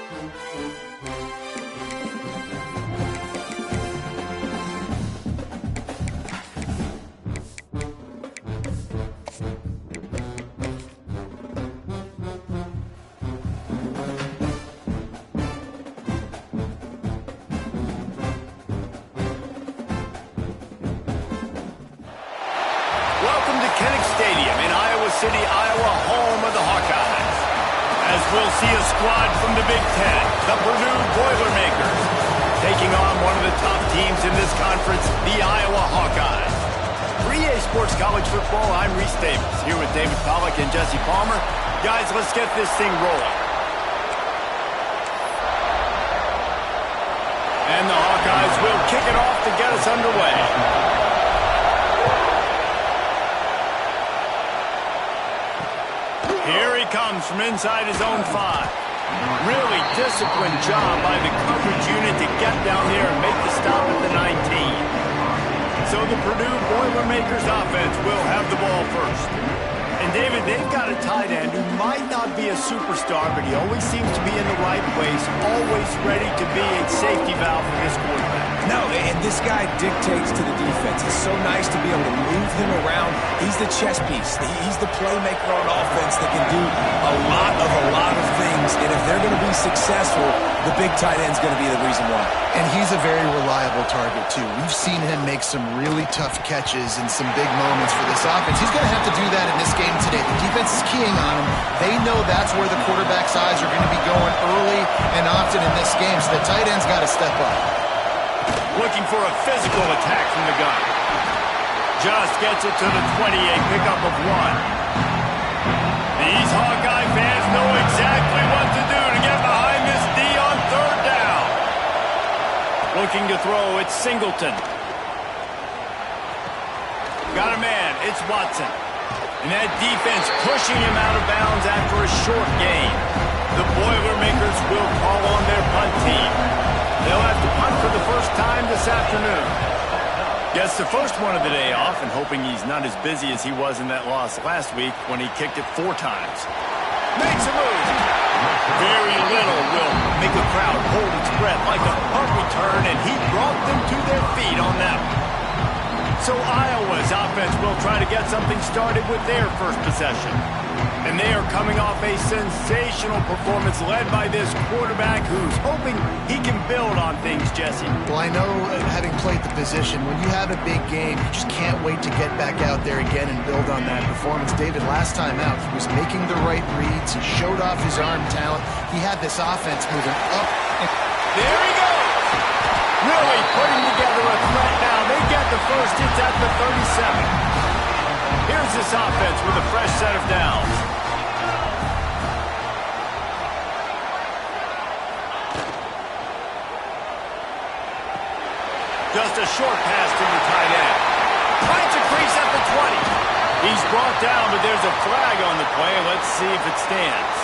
Welcome to Kinnick Stadium in Iowa City, Iowa, home of the Hawkeyes. As we'll see a squad from the Big Ten, the Purdue Boilermakers, taking on one of the top teams in this conference, the Iowa Hawkeyes. For EA Sports College Football, I'm Reese Davis, here with David Pollack and Jesse Palmer. Guys, let's get this thing rolling. And the Hawkeyes will kick it off to get us underway. Here he comes from inside his own 5. Really disciplined job by the coverage unit to get down there and make the stop at the 19. So the Purdue Boilermakers offense will have the ball first. And David, they've got a tight end who might not be a superstar, but he always seems to be in the right place, always ready to be a safety valve for this quarterback. No, and this guy dictates to the defense. It's so nice to be able to move him around. He's the chess piece. He's the playmaker on offense that can do a lot of things. And if they're going to be successful, the big tight end's going to be the reason why. And he's a very reliable target, too. We've seen him make some really tough catches in some big moments for this offense. He's going to have to do that in this game today. The defense is keying on him. They know that's where the quarterback's eyes are going to be going early and often in this game, so the tight end's got to step up. Looking for a physical attack from the gun. Just gets it to the 28, pickup of 1. These Hawkeye fans know exactly what to do to get behind this D on 3rd down. Looking to throw, it's Singleton. Got a man, it's Watson. And that defense pushing him out of bounds after a short gain. The Boilermakers will call on their punt team. They'll have to punt for the first time this afternoon. Gets the first one of the day off and hoping he's not as busy as he was in that loss last week when he kicked it 4 times. Makes a move. Very little will make a crowd hold its breath like a punt return, and he brought them to their feet on that one. So Iowa's offense will try to get something started with their first possession. And they are coming off a sensational performance led by this quarterback who's hoping he can build on things, Jesse. Well, I know, having played the position, when you have a big game, you just can't wait to get back out there again and build on that performance. David, last time out, he was making the right reads. He showed off his arm talent. He had this offense moving up. There he goes! Really putting together a threat now. They get the first. It's at the 37. Here's this offense with a fresh set of downs. Just a short pass to the tight end. Finds a crease at the 20. He's brought down, but there's a flag on the play. Let's see if it stands.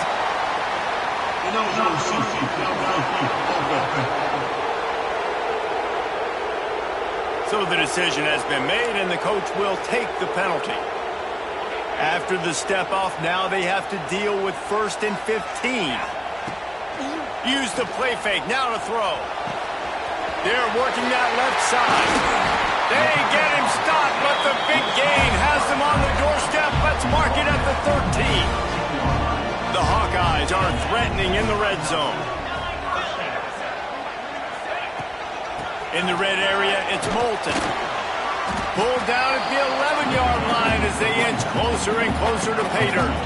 So the decision has been made, and the coach will take the penalty. After the step-off, now they have to deal with 1st and 15. Use the play fake, now to throw. They're working that left side. They get him stopped, but the big gain has them on the doorstep. Let's mark it at the 13. The Hawkeyes are threatening in the red zone. In the red area, it's Moulton. Pulled down at the 11-yard line as they inch closer and closer to pay dirt.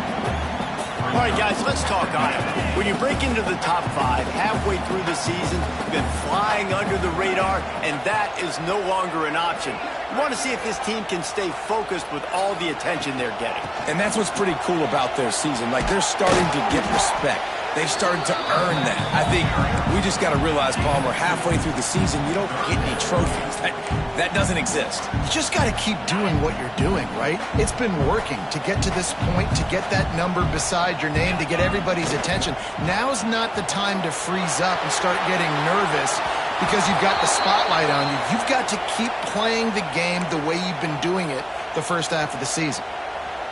All right, guys, let's talk Iowa. When you break into the top 5 halfway through the season, you've been flying under the radar, and that is no longer an option. You want to see if this team can stay focused with all the attention they're getting. And that's what's pretty cool about their season. Like, they're starting to get respect. They've started to earn that. I think we just got to realize, Palmer, halfway through the season, you don't get any trophies. That doesn't exist. You just got to keep doing what you're doing, right? It's been working to get to this point, to get that number beside your name, to get everybody's attention. Now's not the time to freeze up and start getting nervous because you've got the spotlight on you. You've got to keep playing the game the way you've been doing it the first half of the season.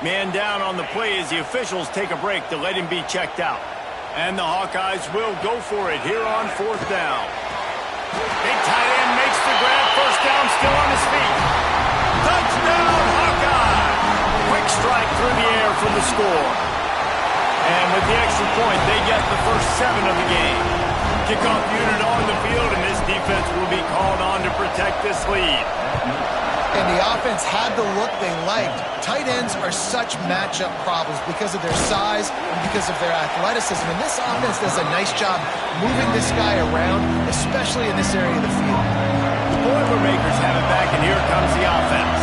Man down on the play as the officials take a break to let him be checked out. And the Hawkeyes will go for it here on 4th down. Big tight end makes the grab. First down, still on his feet. Touchdown, Hawkeye! Quick strike through the air for the score. And with the extra point, they get the first 7 of the game. Kickoff unit on the field, and this defense will be called on to protect this lead. And the offense had the look they liked. Tight ends are such matchup problems because of their size and because of their athleticism. And this offense does a nice job moving this guy around, especially in this area of the field. The Boilermakers have it back, and here comes the offense.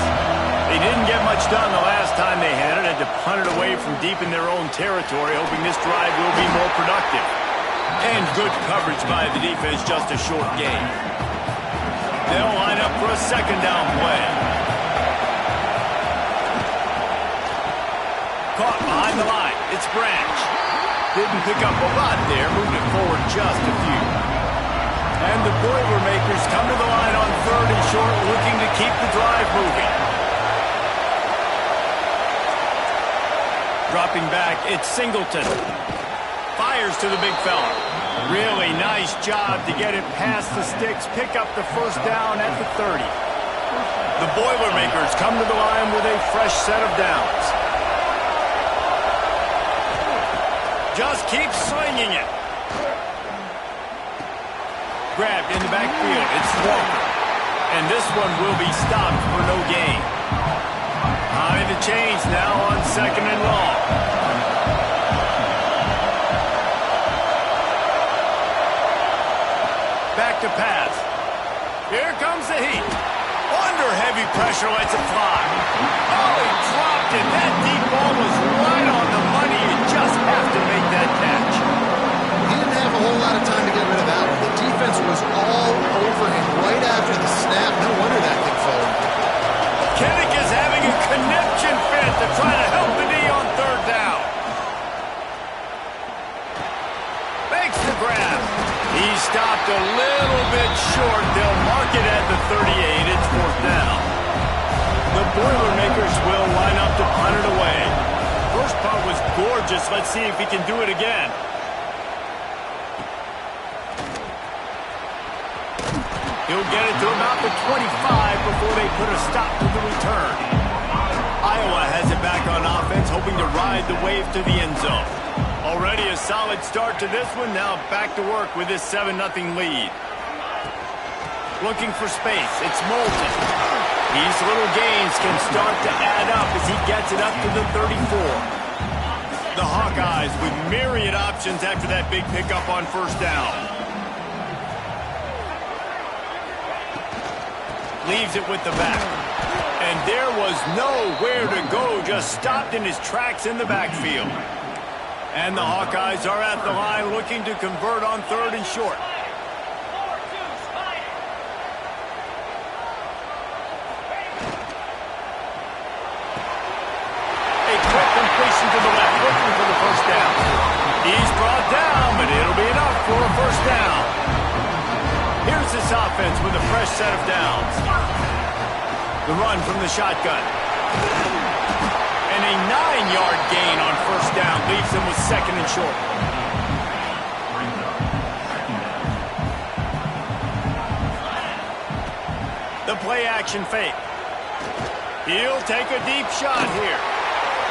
They didn't get much done the last time they had it, had to punt it away from deep in their own territory, hoping this drive will be more productive. And good coverage by the defense, just a short gain. They'll line up for a 2nd down play. Caught behind the line. It's Branch. Didn't pick up a lot there, moving it forward just a few. And the Boilermakers come to the line on 3rd and short, looking to keep the drive moving. Dropping back, it's Singleton. Fires to the big fella. Really nice job to get it past the sticks, pick up the first down at the 30. The Boilermakers come to the line with a fresh set of downs. Just keep swinging it. Grabbed in the backfield, it's Walker. And this one will be stopped for no gain. Behind the chains now on 2nd and long. Back to pass. Here comes the heat. Under heavy pressure, lets it fly. Oh, he dropped it. That deep ball was right on the money. You just have to make that catch. He didn't have a whole lot of time to get rid of that one. The defense was all over him right after the snap. No wonder that thing fell. Kinnick is having a conniption fit to try to help the D on 3rd down. Makes the grab. He stopped a little bit short. They'll mark it at the 38. It's 4th down. The Boilermakers will line up to punt it away. First punt was gorgeous. Let's see if he can do it again. He'll get it to about the 25 before they put a stop to the return. Iowa has it back on offense, hoping to ride the wave to the end zone. Already a solid start to this one. Now back to work with this 7-0 lead. Looking for space. It's Moulton. These little gains can start to add up as he gets it up to the 34. The Hawkeyes with myriad options after that big pickup on 1st down. Leaves it with the back. And there was nowhere to go. Just stopped in his tracks in the backfield. And the Hawkeyes are at the line looking to convert on 3rd and short. A quick completion to the left, looking for the first down. He's brought down, but it'll be enough for a first down. Here's this offense with a fresh set of downs. The run from the shotgun. And a 9-yard gain on 1st down leaves them with 2nd and short. The play action fake. He'll take a deep shot here.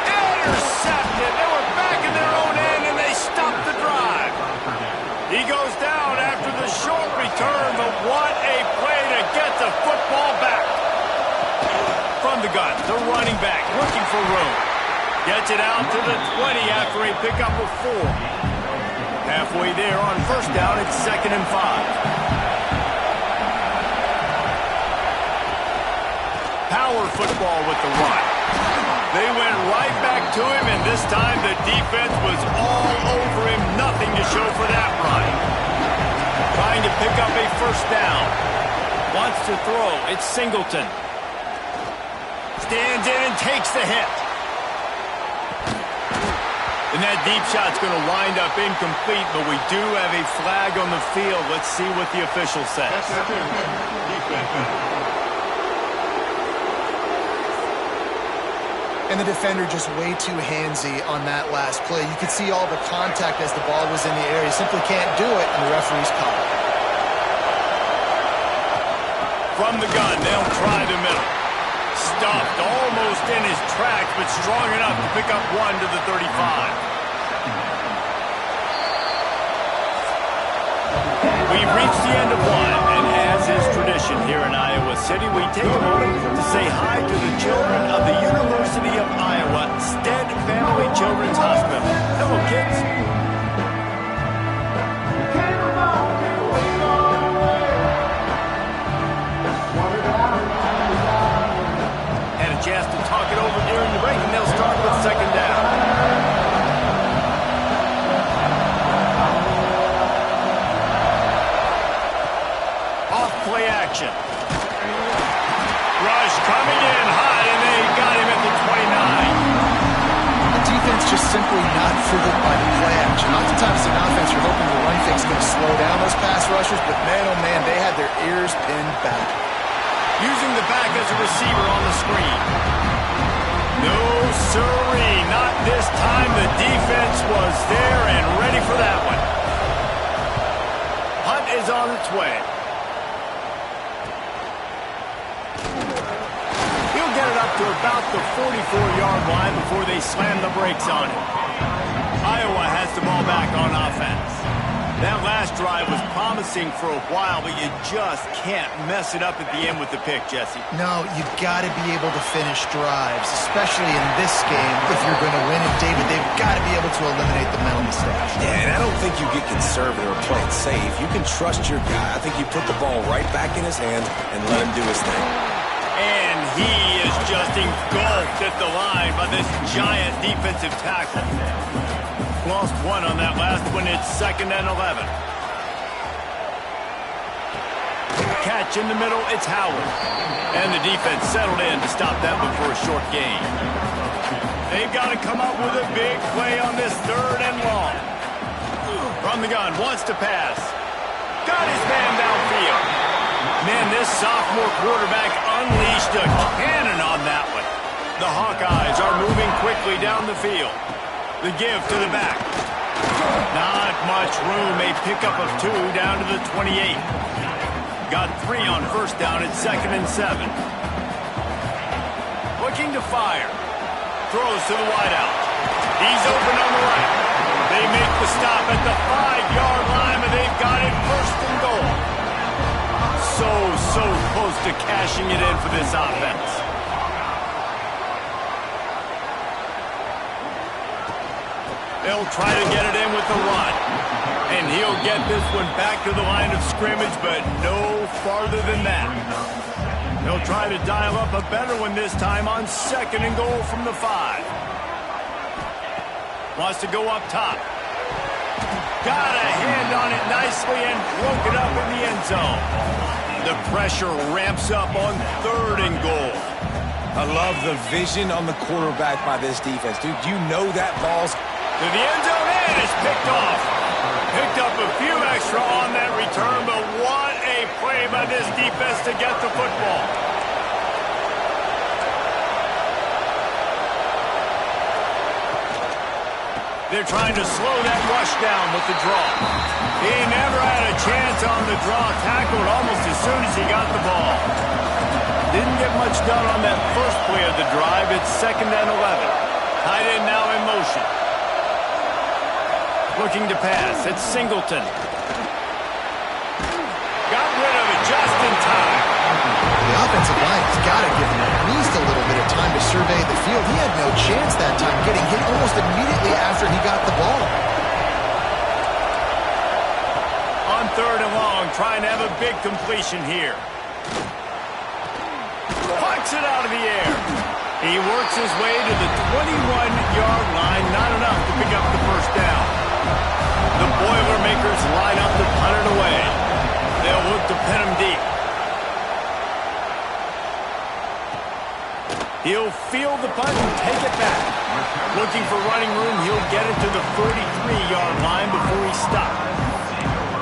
Intercepted. They were back in their own end and they stopped the drive. He goes down after the short return, but what a play to get the football back. From the gun, the running back looking for room. Gets it out to the 20 after a pickup of 4. Halfway there on 1st down, it's 2nd and 5. Power football with the run. They went right back to him, and this time the defense was all over him. Nothing to show for that run. Trying to pick up a 1st down. Wants to throw. It's Singleton. Stands in and takes the hit. And that deep shot's going to wind up incomplete, but we do have a flag on the field. Let's see what the official says. And the defender just way too handsy on that last play. You could see all the contact as the ball was in the air. You simply can't do it, and the referee's caught it. From the gun, they'll try the middle. Stuffed almost in his tracks, but strong enough to pick up one to the 35. We've reached the end of one, and as is tradition here in Iowa City, we take a moment to say hi to the children of the University of Iowa Stead Family Children's Hospital. Hello, kids. Had a chance to talk it over during the break, and they'll start with second down. Play action. Rush coming in high, and they got him at the 29. The defense just simply not fooled by the play action. Oftentimes in offense, you're hoping the run fake's going to slow down those pass rushers, but man, oh man, they had their ears pinned back. Using the back as a receiver on the screen. No siree, not this time. The defense was there and ready for that one. Hunt is on its way. Get it up to about the 44-yard line before they slam the brakes on it. Iowa has the ball back on offense. That last drive was promising for a while, but you just can't mess it up at the end with the pick, Jesse. No, you got to be able to finish drives, especially in this game. If you're going to win it, David, they've got to be able to eliminate the mental mistakes. Yeah, and I don't think you get conservative or play it safe. You can trust your guy. I think you put the ball right back in his hands and let him do his thing. And he is just engulfed at the line by this giant defensive tackle. Lost one on that last one. It's 2nd and 11. Catch in the middle. It's Howard. And the defense settled in to stop that one for a short gain. They've got to come up with a big play on this 3rd and long. From the gun, wants to pass. Got his man downfield. Man, this sophomore quarterback unleashed a cannon on that one. The Hawkeyes are moving quickly down the field. The give to the back. Not much room. A pickup of 2 down to the 28. Got 3 on first down at 2nd and 7. Looking to fire. Throws to the wideout. He's open on the right. They make the stop at the 5-yard line, but they've got it 1st and goal. So close to cashing it in for this offense. They'll try to get it in with the run. And he'll get this one back to the line of scrimmage, but no farther than that. They'll try to dial up a better one this time on 2nd and goal from the 5. Wants to go up top. Got a hand on it nicely and broke it up in the end zone. The pressure ramps up on 3rd and goal. I love the vision on the quarterback by this defense. Dude, you know that ball's to the end zone, and it's picked off. Picked up a few extra on that return, but what a play by this defense to get the football. They're trying to slow that rush down with the draw. He never had a chance on the draw, tackled almost as soon as he got the ball. Didn't get much done on that first play of the drive. It's 2nd and 11. Tight end now in motion. Looking to pass. It's Singleton. Got rid of it just in time. The offensive line has got to give him at least a little bit of time to survey the field. He had no chance that time, getting hit almost immediately after he got the ball. On 3rd and long, trying to have a big completion here. Pucks it out of the air. He works his way to the 21-yard line. Not enough to pick up the first down. The Boilermakers line up to punt it away. They'll look to pin him deep. He'll field the punt and take it back. Looking for running room, he'll get it to the 33-yard line before he stops.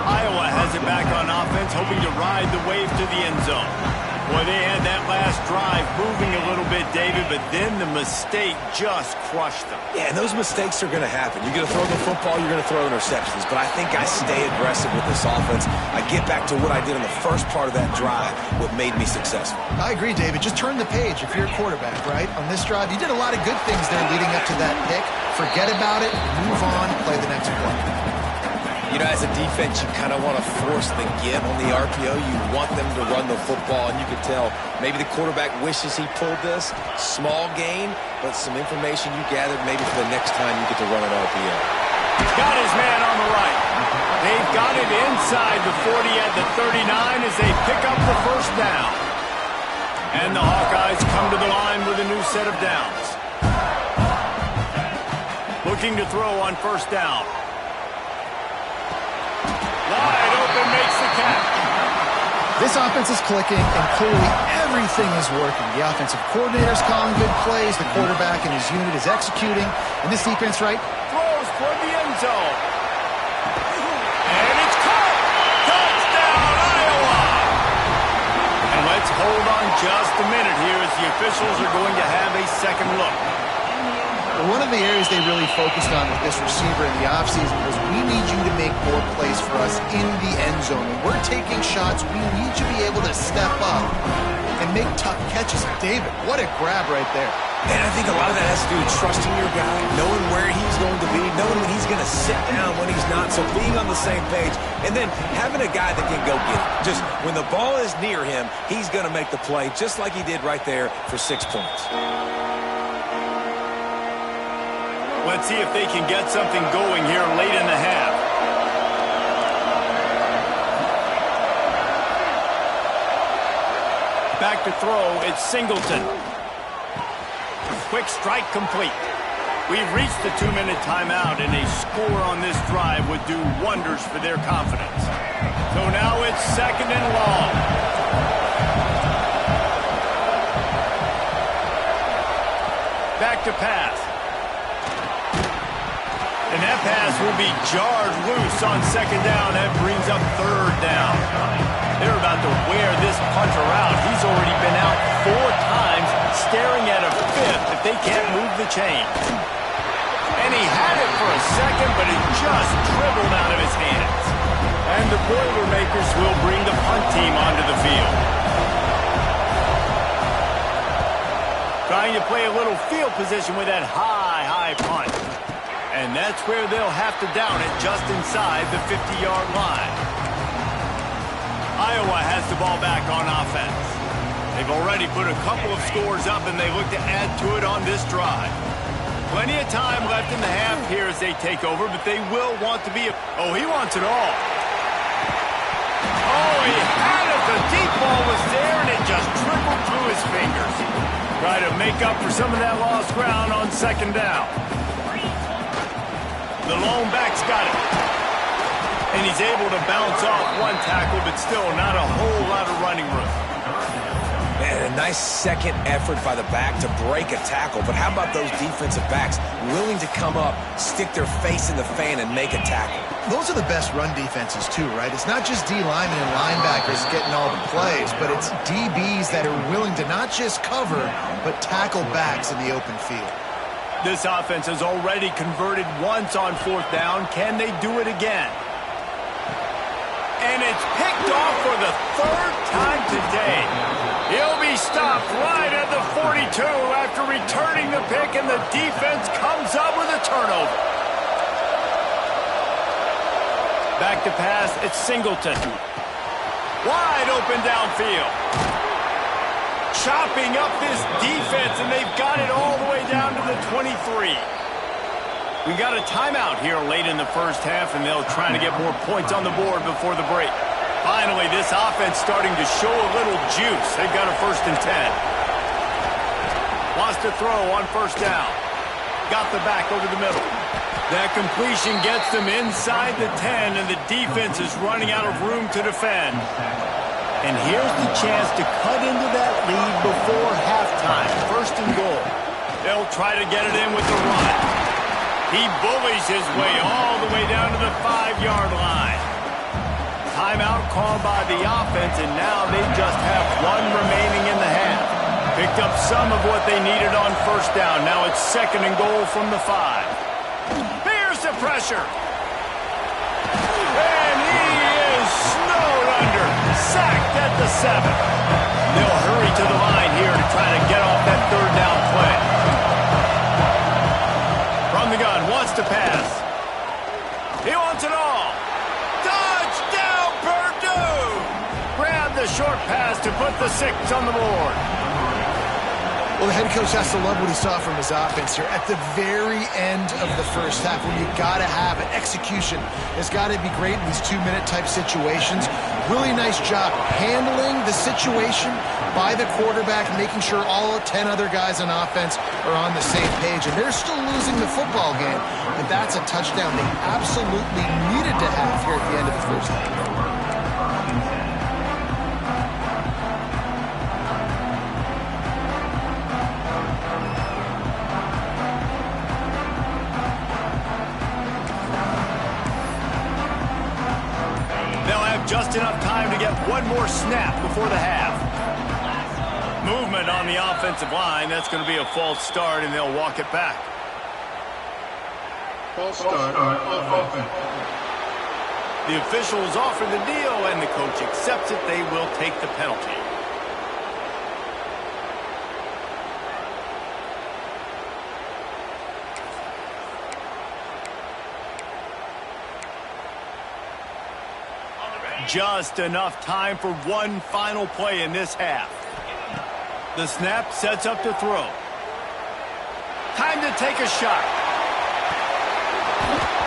Iowa has it back on offense, hoping to ride the wave to the end zone. Well, they had that last drive moving a little bit, David, but then the mistake just crushed them. Yeah, and those mistakes are going to happen. You're going to throw the football, you're going to throw interceptions. But I think I stay aggressive with this offense. I get back to what I did in the first part of that drive, what made me successful. I agree, David. Just turn the page if you're a quarterback, right? On this drive, you did a lot of good things there leading up to that pick. Forget about it, move on, play the next play. You know, as a defense, you kind of want to force the give on the RPO. You want them to run the football, and you can tell maybe the quarterback wishes he pulled this. Small gain, but some information you gathered maybe for the next time you get to run an RPO. Got his man on the right. They've got it inside the 40 at the 39 as they pick up the first down. And the Hawkeyes come to the line with a new set of downs. Looking to throw on first down. Wide open, makes the catch. This offense is clicking, and clearly everything is working. The offensive coordinator's calling good plays. The quarterback and his unit is executing. And this defense, right? Throws toward the end zone. And it's caught. Touchdown, Iowa. And let's hold on just a minute here as the officials are going to have a second look. One of the areas they really focused on with this receiver in the offseason was we need you to make more plays for us in the end zone. When we're taking shots, we need you to be able to step up and make tough catches. David, what a grab right there. And I think a lot of that has to do with trusting your guy, knowing where he's going to be, knowing when he's going to sit down, when he's not, so being on the same page, and then having a guy that can go get it. Just when the ball is near him, he's going to make the play, just like he did right there for 6 points. Let's see if they can get something going here late in the half. Back to throw, it's Singleton. Quick strike complete. We've reached the 2-minute timeout, and a score on this drive would do wonders for their confidence. So now it's second and long. Back to pass. And that pass will be jarred loose on second down. That brings up third down. They're about to wear this punter out. He's already been out 4 times, staring at a fifth if they can't move the chain. And he had it for a second, but it just dribbled out of his hands. And the Boilermakers will bring the punt team onto the field. Trying to play a little field position with that high punt. And that's where they'll have to down it just inside the 50-yard line. Iowa has the ball back on offense. They've already put a couple of scores up, and they look to add to it on this drive. Plenty of time left in the half here as they take over, but they will want to be... Oh, he wants it all. Oh, he had it. The deep ball was there, and it just trickled through his fingers. Try to make up for some of that lost ground on second down. The lone back's got it. And he's able to bounce off one tackle, but still not a whole lot of running room. Man, a nice second effort by the back to break a tackle. But how about those defensive backs willing to come up, stick their face in the fan, and make a tackle? Those are the best run defenses, too, right? It's not just D linemen and linebackers getting all the plays, but it's DBs that are willing to not just cover, but tackle backs in the open field. This offense has already converted once on fourth down. Can they do it again? And it's picked off for the third time today. He'll be stopped right at the 42 after returning the pick, and the defense comes up with a turnover. Back to pass, it's Singleton. Wide open downfield. Chopping up this defense, and they've got it all the way down to the 23. We got a timeout here late in the first half, and they'll try to get more points on the board before the break. Finally, this offense starting to show a little juice. They've got a 1st and 10. Wants to throw on first down. Got the back over the middle. That completion gets them inside the 10, and the defense is running out of room to defend. And here's the chance to cut into that lead before halftime. 1st and goal. They'll try to get it in with the run. He bullies his way all the way down to the 5-yard line. Timeout called by the offense, and now they just have one remaining in the half. Picked up some of what they needed on first down. Now it's 2nd and goal from the 5. Here's the pressure. And he is snowed under. Sacked at the 7. They'll hurry to the line here to try to get off that 3rd down play. From the gun, wants to pass. He wants it all. Touchdown, Purdue! Grab the short pass to put the 6 on the board. Well, the head coach has to love what he saw from his offense here at the very end of the first half, when you got to have it. Execution has got to be great in these 2-minute type situations. Really nice job handling the situation by the quarterback, making sure all 10 other guys on offense are on the same page. And they're still losing the football game, but that's a touchdown they absolutely needed to have here at the end of the first half. Just enough time to get one more snap before the half. Movement on the offensive line. That's going to be a false start, and they'll walk it back. False start on offense. The officials offer the deal, and the coach accepts it. They will take the penalty. Just enough time for one final play in this half. The snap sets up to throw. Time to take a shot.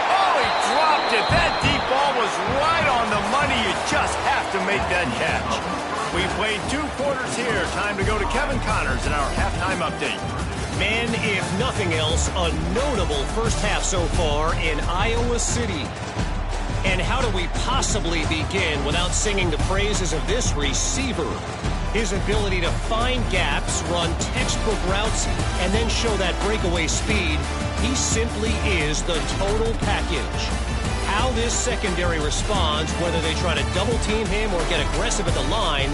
Oh, he dropped it. That deep ball was right on the money. You just have to make that catch. We played 2 quarters here. Time to go to Kevin Connors in our halftime update. Man, if nothing else, a notable first half so far in Iowa City. And how do we possibly begin without singing the praises of this receiver? His ability to find gaps, run textbook routes, and then show that breakaway speed. He simply is the total package. How this secondary responds, whether they try to double team him or get aggressive at the line,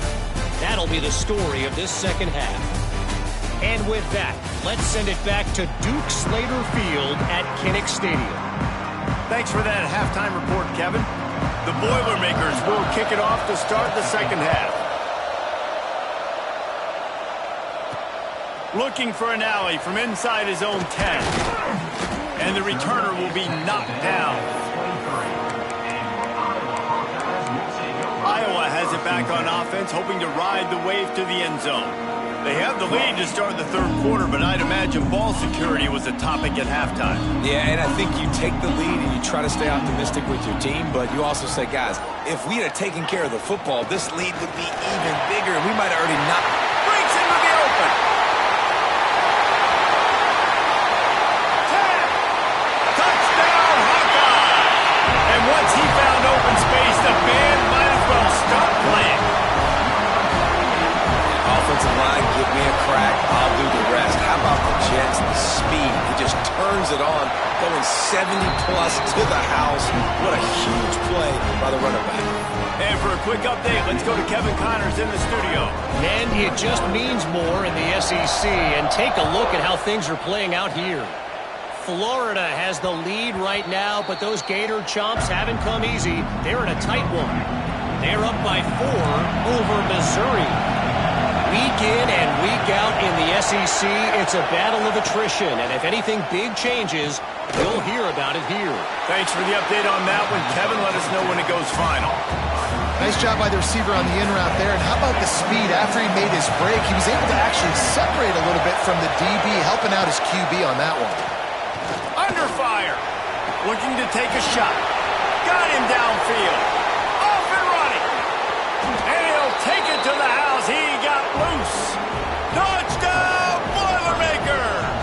that'll be the story of this second half. And with that, let's send it back to Duke Slater Field at Kinnick Stadium. Thanks for that halftime report, Kevin. The Boilermakers will kick it off to start the second half. Looking for an alley from inside his own 10. And the returner will be knocked down. Iowa has it back on offense, hoping to ride the wave to the end zone. They have the lead to start the 3rd quarter, but I'd imagine ball security was a topic at halftime. Yeah, and I think you take the lead and you try to stay optimistic with your team, but you also say, guys, if we had taken care of the football, this lead would be even bigger, and we might have already not. Breaks into the open. 10. Touchdown, Hawkeye. And once he found open space, the band might as well stop playing. Offensive line, give me a crack, I'll do the rest. How about the Jets, the speed? He just turns it on, going 70-plus to the house. What a huge play by the running back. And for a quick update, let's go to Kevin Connors in the studio. And it just means more in the SEC. And take a look at how things are playing out here. Florida has the lead right now, but those Gator Chomps haven't come easy. They're in a tight one. They're up by 4 over Missouri. Week in and week out in the SEC, it's a battle of attrition. And if anything big changes, you'll hear about it here. Thanks for the update on that one, Kevin. Let us know when it goes final. Nice job by the receiver on the in route there. And how about the speed? After he made his break, he was able to actually separate a little bit from the DB, helping out his QB on that one. Under fire. Looking to take a shot. Got him downfield. Off and running. And he'll take it to the house. He got loose. Touchdown, Boilermakers!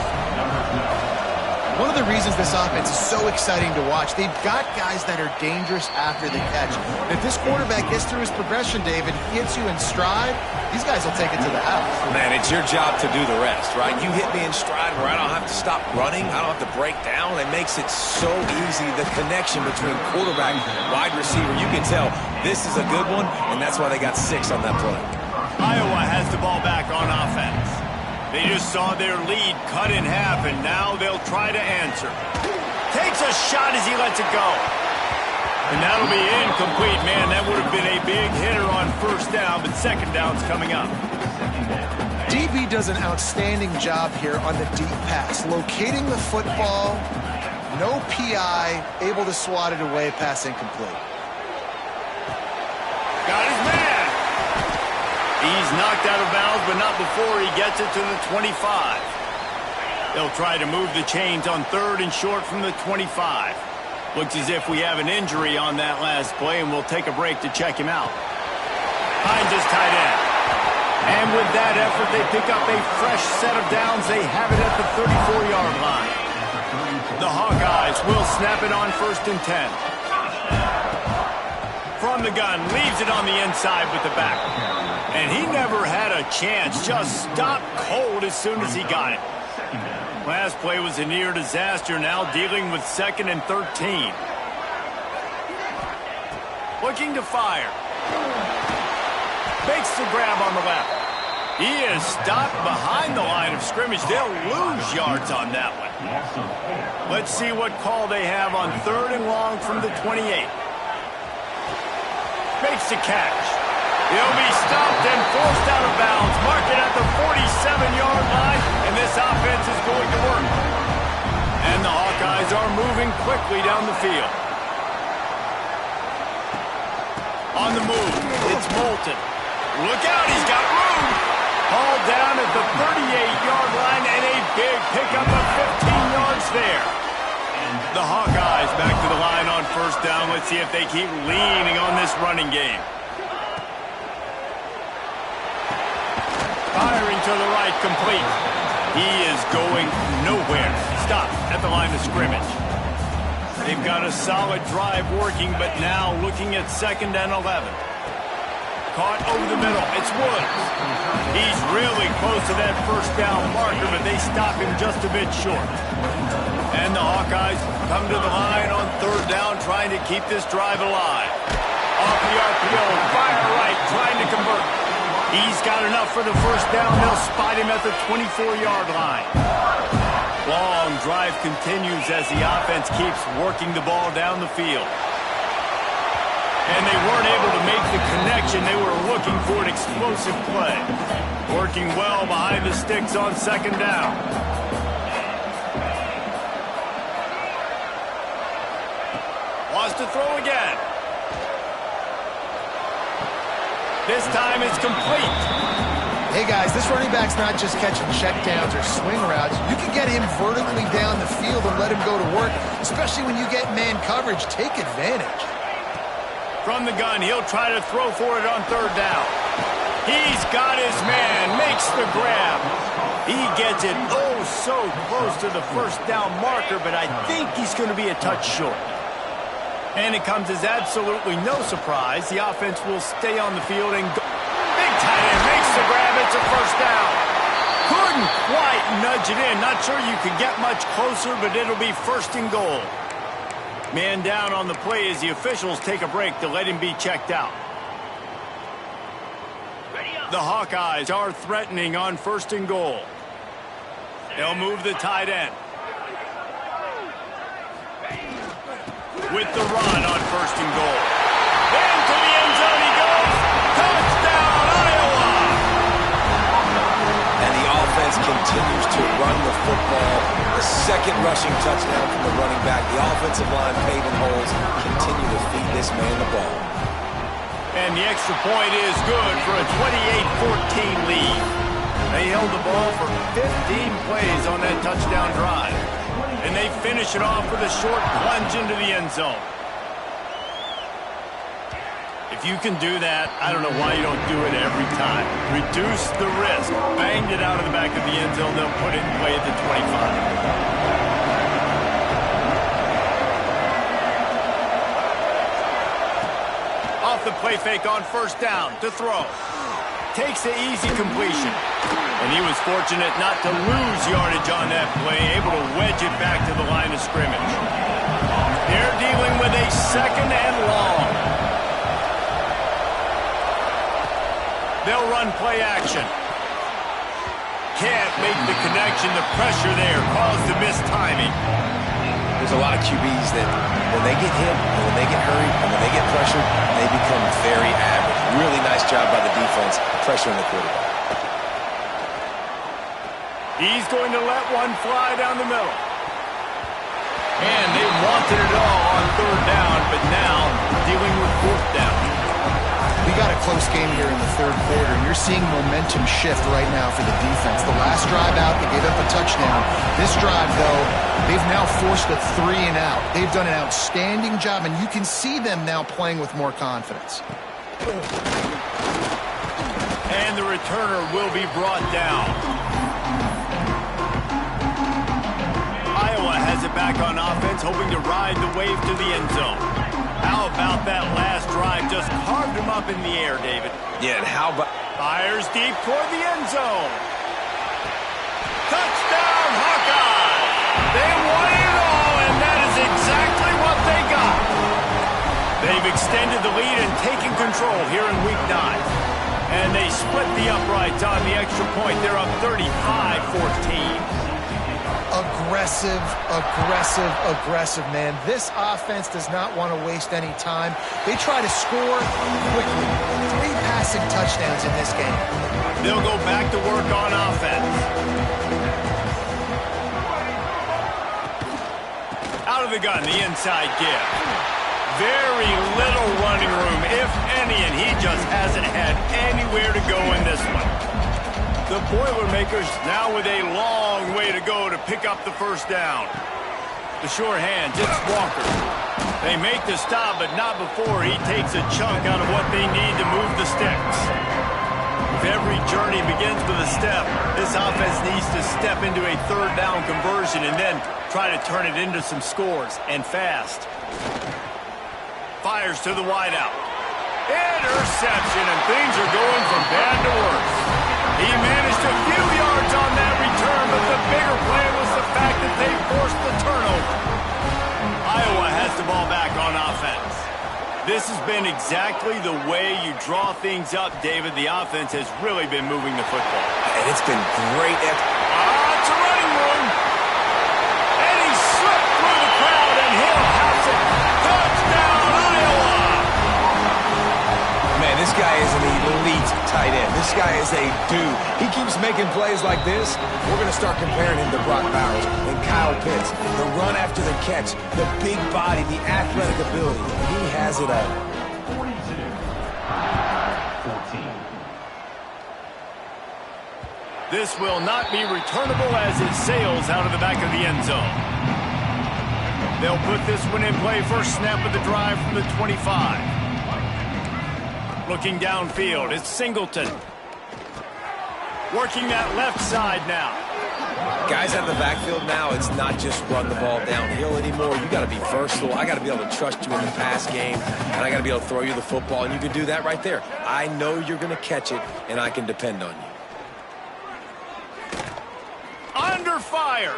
One of the reasons this offense is so exciting to watch. They've got guys that are dangerous after the catch. And if this quarterback gets through his progression, David, gets you in stride, these guys will take it to the house. Man, it's your job to do the rest, right? You hit me in stride where I don't have to stop running. I don't have to break down. It makes it so easy, the connection between quarterback and wide receiver. You can tell this is a good one, and that's why they got 6 on that play. Iowa has the ball back on offense. They just saw their lead cut in half, and now they'll try to answer. Takes a shot as he lets it go. And that'll be incomplete. Man, that would have been a big hitter on first down, but second down's coming up. DB does an outstanding job here on the deep pass. Locating the football, no PI, able to swat it away, pass incomplete. Got his man. He's knocked out of bounds, but not before he gets it to the 25. They'll try to move the chains on 3rd and short from the 25. Looks as if we have an injury on that last play, and we'll take a break to check him out. Hines is tight end. And with that effort, they pick up a fresh set of downs. They have it at the 34-yard line. The Hawkeyes will snap it on 1st and 10. From the gun, leaves it on the inside with the back. And he never had a chance, just stopped cold as soon as he got it. Last play was a near disaster, now dealing with 2nd and 13. Looking to fire. Makes the grab on the left. He is stopped behind the line of scrimmage. They'll lose yards on that one. Let's see what call they have on 3rd and long from the 28. Makes the catch. He'll be stopped and forced out of bounds. Mark it at the 47-yard line, and this offense is going to work. And the Hawkeyes are moving quickly down the field. On the move, it's Moulton. Look out, he's got room. Hauled down at the 38-yard line, and a big pickup of 15 yards there. The Hawkeyes back to the line on 1st down. Let's see if they keep leaning on this running game. Firing to the right, complete. He is going nowhere. Stop at the line of scrimmage. They've got a solid drive working, but now looking at 2nd and 11. Caught over the middle. It's Woods. He's really close to that 1st down marker, but they stop him just a bit short. And the Hawkeyes come to the line on 3rd down, trying to keep this drive alive. Off the RPO, fire right, trying to convert. He's got enough for the 1st down. They'll spot him at the 24-yard line. Long drive continues as the offense keeps working the ball down the field. And they weren't able to make the connection. They were looking for an explosive play. Working well behind the sticks on 2nd down. Wants to throw again. This time it's complete. Hey, guys, this running back's not just catching checkdowns or swing routes. You can get him vertically down the field and let him go to work, especially when you get man coverage. Take advantage. From the gun, he'll try to throw for it on 3rd down. He's got his man, makes the grab. He gets it oh so close to the 1st down marker, but I think he's going to be a touch short. And it comes as absolutely no surprise. The offense will stay on the field and go. Big tight end makes the grab. It's a 1st down. Couldn't quite nudge it in. Not sure you could get much closer, but it'll be 1st and goal. Man down on the play as the officials take a break to let him be checked out. The Hawkeyes are threatening on 1st and goal. They'll move the tight end. With the run on 1st and goal. Into the end zone he goes. Touchdown, Iowa! And the offense continues to run the football. The 2nd rushing touchdown from the running back. The offensive line paving holes. Continue to feed this man the ball. And the extra point is good for a 28-14 lead. They held the ball for 15 plays on that touchdown drive. And they finish it off with a short plunge into the end zone. If you can do that, I don't know why you don't do it every time. Reduce the risk. Banged it out of the back of the end zone. They'll put it in play at the 25. off the play fake on first down to throw. Takes the easy completion. And he was fortunate not to lose yardage on that play, able to wedge it back to the line of scrimmage. They're dealing with a second and long. They'll run play action. Can't make the connection. The pressure there caused the missed timing. There's a lot of QBs that when they get hit, and when they get hurried, and when they get pressured, they become very average. Really nice job by the defense pressuring the quarterback. He's going to let one fly down the middle. And they wanted it all on third down, but now dealing with fourth down. We got a close game here in the third quarter, and you're seeing momentum shift right now for the defense. The last drive out, they gave up a touchdown. This drive, though, they've now forced a 3-and-out. They've done an outstanding job, and you can see them now playing with more confidence. And the returner will be brought down. Iowa has it back on offense, hoping to ride the wave to the end zone. How about that last drive? Just carved him up in the air, David. Yeah, and how about... Fires deep toward the end zone. Touchdown, Hawkeye! They won it all, and that is exactly what they got. They've extended the lead and taken control here in Week 9. And they split the uprights on the extra point. They're up 35-14. Aggressive, aggressive, aggressive, man. This offense does not want to waste any time. They try to score quickly. 3 passing touchdowns in this game. They'll go back to work on offense. Out of the gun, the inside give. Very little running room, if any, and he just hasn't had anywhere to go in this one. The Boilermakers now with a long way to go to pick up the first down. The sure hands, it's Walker. They make the stop, but not before he takes a chunk out of what they need to move the sticks. If every journey begins with a step, this offense needs to step into a third down conversion and then try to turn it into some scores, and fast. Fires to the wideout. Interception, and things are going from bad to worse. He managed a few yards on that return, but the bigger play was the fact that they forced the turnover. Iowa has the ball back on offense. This has been exactly the way you draw things up, David. The offense has really been moving the football. And it's been great. It's a running room. And he slipped through the crowd, and he'll house it. Touchdown, Iowa! Man, this guy is an elite tight end. This guy is a dude. He keeps making plays like this. We're going to start comparing him to Brock Bowers and Kyle Pitts. The run after the catch, the big body, the athletic ability. He has it all. This will not be returnable as it sails out of the back of the end zone. They'll put this one in play. First snap of the drive from the 25. Looking downfield, it's Singleton. Working that left side now. Guys out of the backfield now, it's not just run the ball downhill anymore. You got to be versatile. I got to be able to trust you in the pass game, and I got to be able to throw you the football, and you can do that right there. I know you're going to catch it, and I can depend on you. Under fire.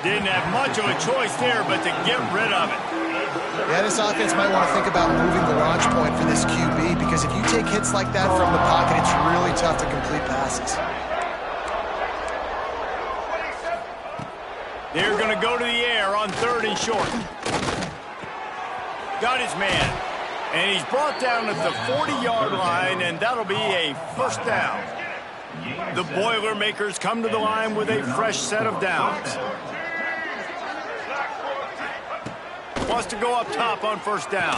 Didn't have much of a choice there, but to get rid of it. Yeah, this offense might want to think about moving the launch point for this QB, because if you take hits like that from the pocket, it's really tough to complete passes. They're going to go to the air on third and short. Got his man. And he's brought down at the 40-yard line, and that'll be a first down. The Boilermakers come to the line with a fresh set of downs. Wants to go up top on first down.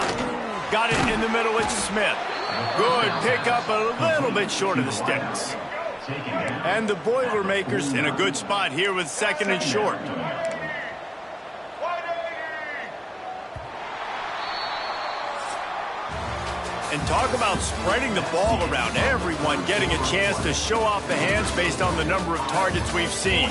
Got it in the middle, it's Smith. Good pickup, a little bit short of the sticks. And the Boilermakers in a good spot here with second and short. And talk about spreading the ball around. Everyone getting a chance to show off the hands based on the number of targets we've seen.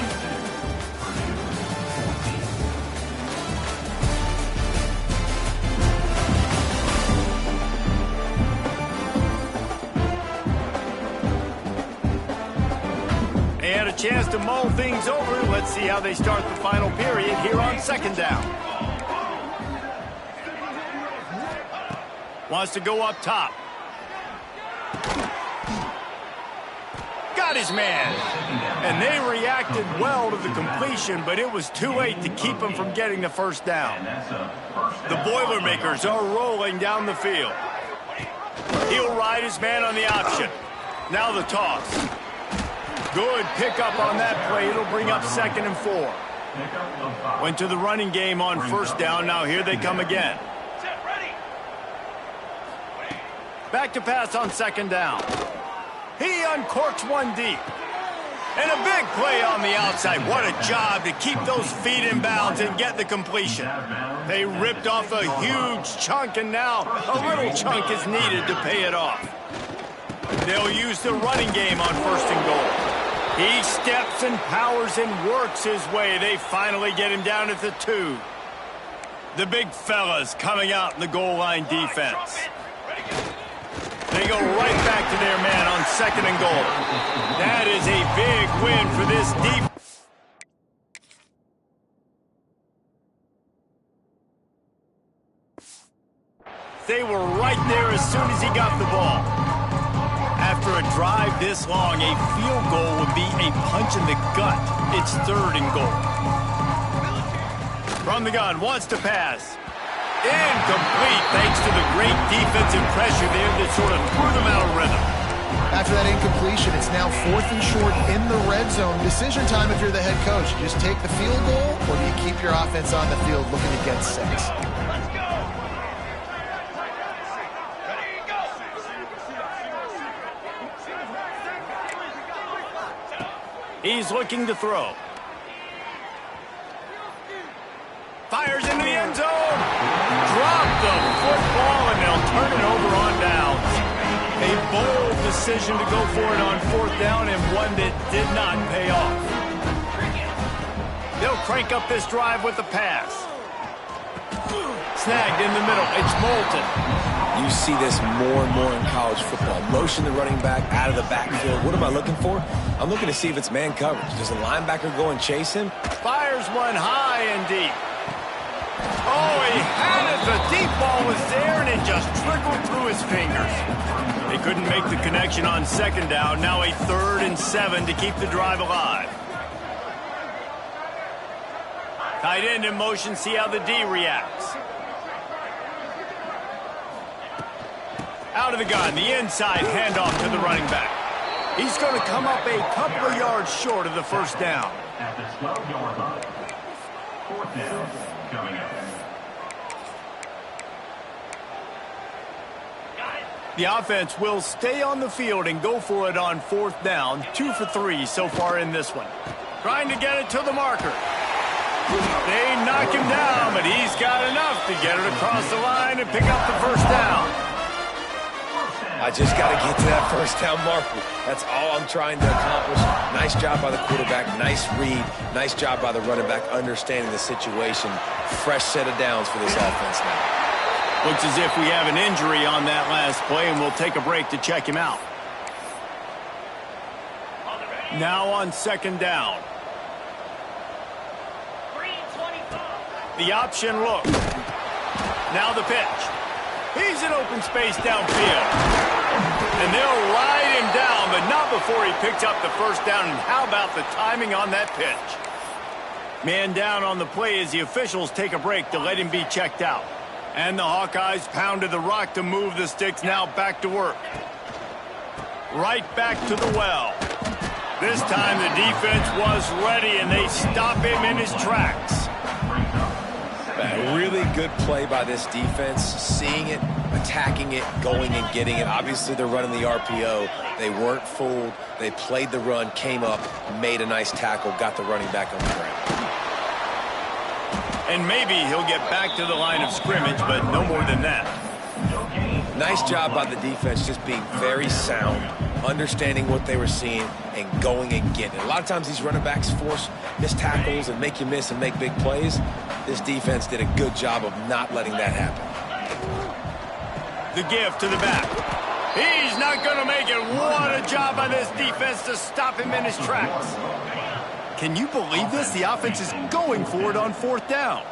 chance to mull things over. Let's see how they start the final period here on second down. Wants to go up top. Got his man. And they reacted well to the completion, but it was too late to keep him from getting the first down. The Boilermakers are rolling down the field. He'll ride his man on the option. Now the toss. Good pickup on that play. It'll bring up 2nd and 4. Went to the running game on first down. Now here they come again. Back to pass on 2nd down. He uncorks one deep. And a big play on the outside. What a job to keep those feet in bounds and get the completion. They ripped off a huge chunk, and now a little chunk is needed to pay it off. They'll use the running game on 1st and goal. He steps and powers and works his way. They finally get him down at the 2. The big fellas coming out in the goal line defense. They go right back to their man on 2nd and goal. That is a big win for this defense. They were right there as soon as he got the ball. After a drive this long, a field goal would be a punch in the gut. It's 3rd and goal. From the gun, wants to pass. Incomplete, thanks to the great defensive pressure there that sort of threw them out of rhythm. After that incompletion, it's now 4th and short in the red zone. Decision time if you're the head coach. You just take the field goal, or do you keep your offense on the field looking to get 6? Let's go! He's looking to throw. Fires into the end zone. Drop the football, and they'll turn it over on downs. A bold decision to go for it on 4th down, and one that did not pay off. They'll crank up this drive with the pass. Snagged in the middle. It's Moulton. You see this more and more in college football. Motion the running back out of the backfield. What am I looking for? I'm looking to see if it's man coverage. Does the linebacker go and chase him? Fires one high and deep. Oh, he had it. The deep ball was there, and it just trickled through his fingers. They couldn't make the connection on 2nd down. Now a 3rd and 7 to keep the drive alive. Tight end in motion. See how the D reacts. Out of the gun. The inside handoff to the running back. He's going to come up a couple of yards short of the first down. At the 12-yard line. 4th down coming up. The offense will stay on the field and go for it on 4th down. 2 for 3 so far in this one. Trying to get it to the marker. They knock him down, but he's got enough to get it across the line and pick up the first down. I just got to get to that first down marker. That's all I'm trying to accomplish. Nice job by the quarterback. Nice read. Nice job by the running back understanding the situation. Fresh set of downs for this offense now. Looks as if we have an injury on that last play, and we'll take a break to check him out. Now on 2nd down. The option look. Now the pitch. He's in open space downfield. And they'll ride him down, but not before he picks up the first down. And how about the timing on that pitch? Man down on the play as the officials take a break to let him be checked out. And the Hawkeyes pounded the rock to move the sticks. Now back to work. Right back to the well. This time the defense was ready, and they stop him in his tracks. A really good play by this defense, seeing it, attacking it, going and getting it. Obviously, they're running the RPO. They weren't fooled. They played the run, came up, made a nice tackle, got the running back on the ground. And maybe he'll get back to the line of scrimmage, but no more than that. Nice job by the defense, just being very sound, understanding what they were seeing, and going and getting it. A lot of times these running backs force missed tackles and make you miss and make big plays. This defense did a good job of not letting that happen. The give to the back. He's not going to make it. What a job by this defense to stop him in his tracks. Can you believe this? The offense is going for it on 4th down.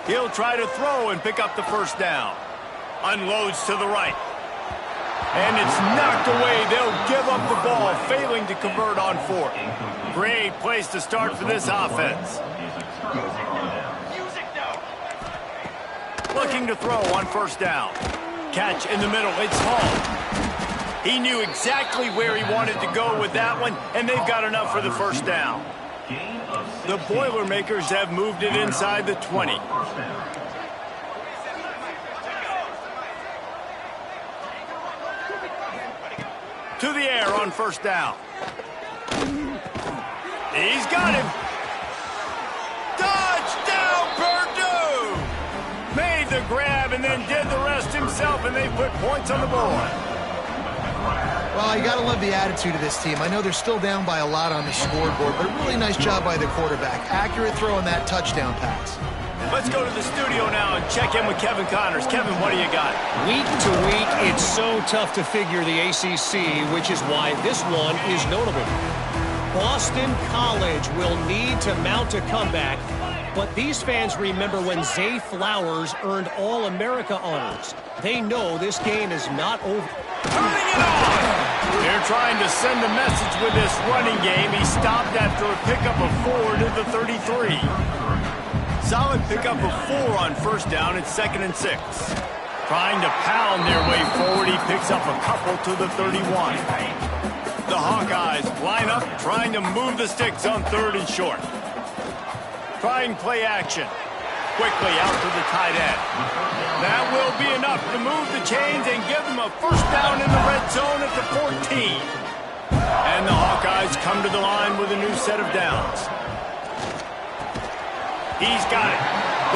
He'll try to throw and pick up the first down. Unloads to the right. And it's knocked away. They'll give up the ball, failing to convert on 4th. Great place to start for this offense. Looking to throw on 1st down. Catch in the middle. It's Hall. He knew exactly where he wanted to go with that one, and they've got enough for the first down. The Boilermakers have moved it inside the 20. To the air on 1st down. He's got him. Touchdown, Purdue! Made the grab and then did the rest himself, and they put points on the board. Well, you got to love the attitude of this team. I know they're still down by a lot on the scoreboard, but a really nice job by the quarterback. Accurate throw on that touchdown pass. Let's go to the studio now and check in with Kevin Connors. Kevin, what do you got? Week to week, it's so tough to figure the ACC, which is why this one is notable. Boston College will need to mount a comeback, but these fans remember when Zay Flowers earned All-America honors. They know this game is not over. Turning it on! They're trying to send a message with this running game. He stopped after a pickup of 4 to the 33. Solid pickup of 4 on 1st down. It's 2nd and 6. Trying to pound their way forward. He picks up a couple to the 31. The Hawkeyes line up, trying to move the sticks on 3rd and short. Trying play action. Quickly out to the tight end. That will be enough to move the chains and give them a first down in the red zone at the 14. And the Hawkeyes come to the line with a new set of downs. He's got it.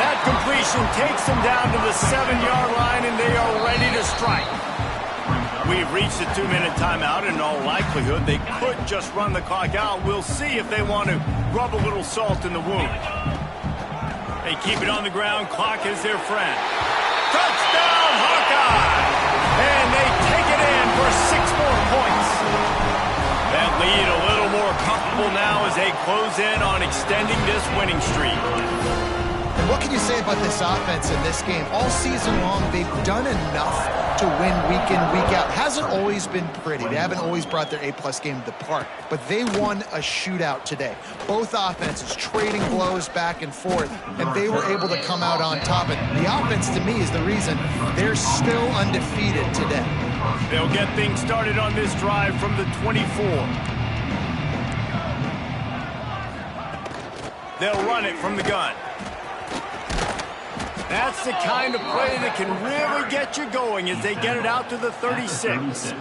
That completion takes them down to the 7-yard line, and they are ready to strike. We've reached the 2-minute timeout, and in all likelihood, they could just run the clock out. We'll see if they want to rub a little salt in the wound. They keep it on the ground. Clock is their friend. Touchdown, Hawkeye! And they take it in for 6 more points. That lead a little more comfortable now as they close in on extending this winning streak. And what can you say about this offense in this game? All season long, they've done enough to win week in, week out. Hasn't always been pretty. They haven't always brought their A-plus game to the park, but they won a shootout today. Both offenses trading blows back and forth, and they were able to come out on top. And the offense, to me, is the reason they're still undefeated today. They'll get things started on this drive from the 24. They'll run it from the gun. That's the kind of play that can really get you going as they get it out to the 36.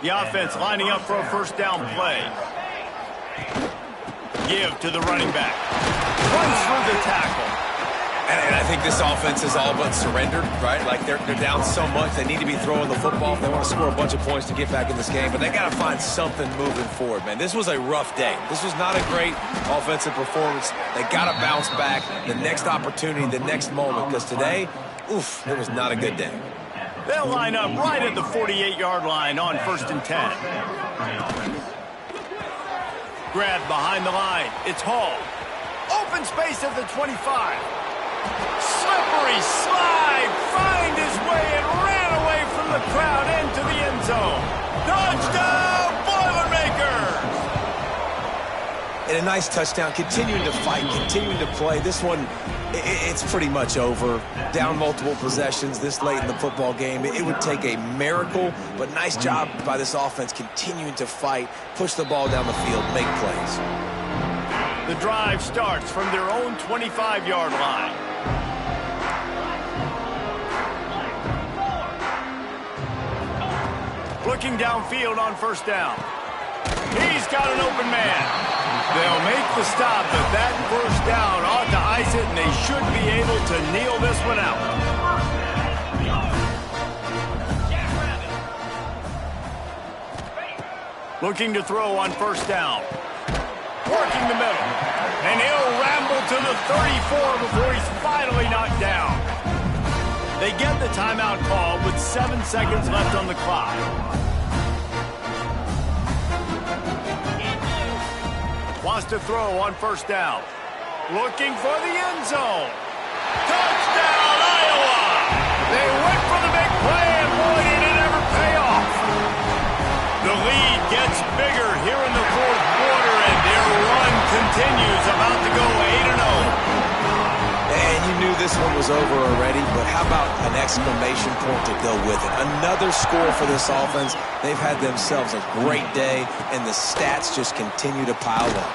The offense lining up for a first down play. Give to the running back. Runs through the tackle. And I think this offense is all but surrendered, right? Like they're down so much, they need to be throwing the football if they want to score a bunch of points to get back in this game. But they got to find something moving forward, man. This was a rough day. This was not a great offensive performance. They got to bounce back the next opportunity, the next moment, because today, oof, it was not a good day. They'll line up right at the 48-yard line on 1st and 10. Grab behind the line. It's Hall. Open space at the 25. Slippery slide, find his way and ran away from the crowd into the end zone. Touchdown, Boilermakers! And a nice touchdown, continuing to fight, continuing to play. This one, it's pretty much over. Down multiple possessions this late in the football game. It would take a miracle, but nice job by this offense continuing to fight, push the ball down the field, make plays. The drive starts from their own 25-yard line. Looking downfield on first down. He's got an open man. They'll make the stop, but that first down ought to ice it, and they should be able to kneel this one out. Looking to throw on first down. Working the middle. And he'll ramble to the 34 before he's finally knocked down. They get the timeout call with 7 seconds left on the clock. Wants to throw on first down. Looking for the end zone. Touchdown, Iowa! They went for the big play, and boy, did it ever pay off. The lead gets bigger here in the fourth quarter, and their run continues, about to go 8-0. And you knew this one was over already, but how about an exclamation point to go with it? Another score for this offense. They've had themselves a great day, and the stats just continue to pile up.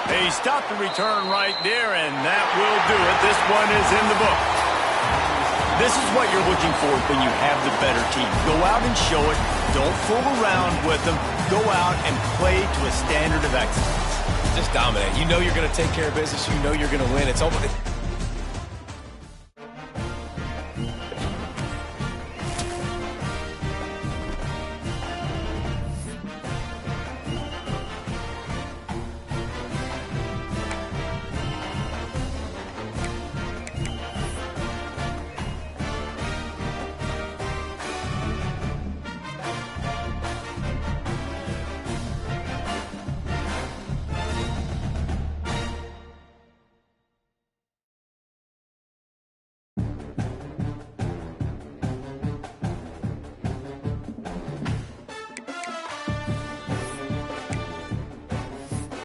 They stopped the return right there, and that will do it. This one is in the book. This is what you're looking for when you have the better team. Go out and show it. Don't fool around with them. Go out and play to a standard of excellence. Just dominate. You know you're going to take care of business. You know you're going to win. It's over.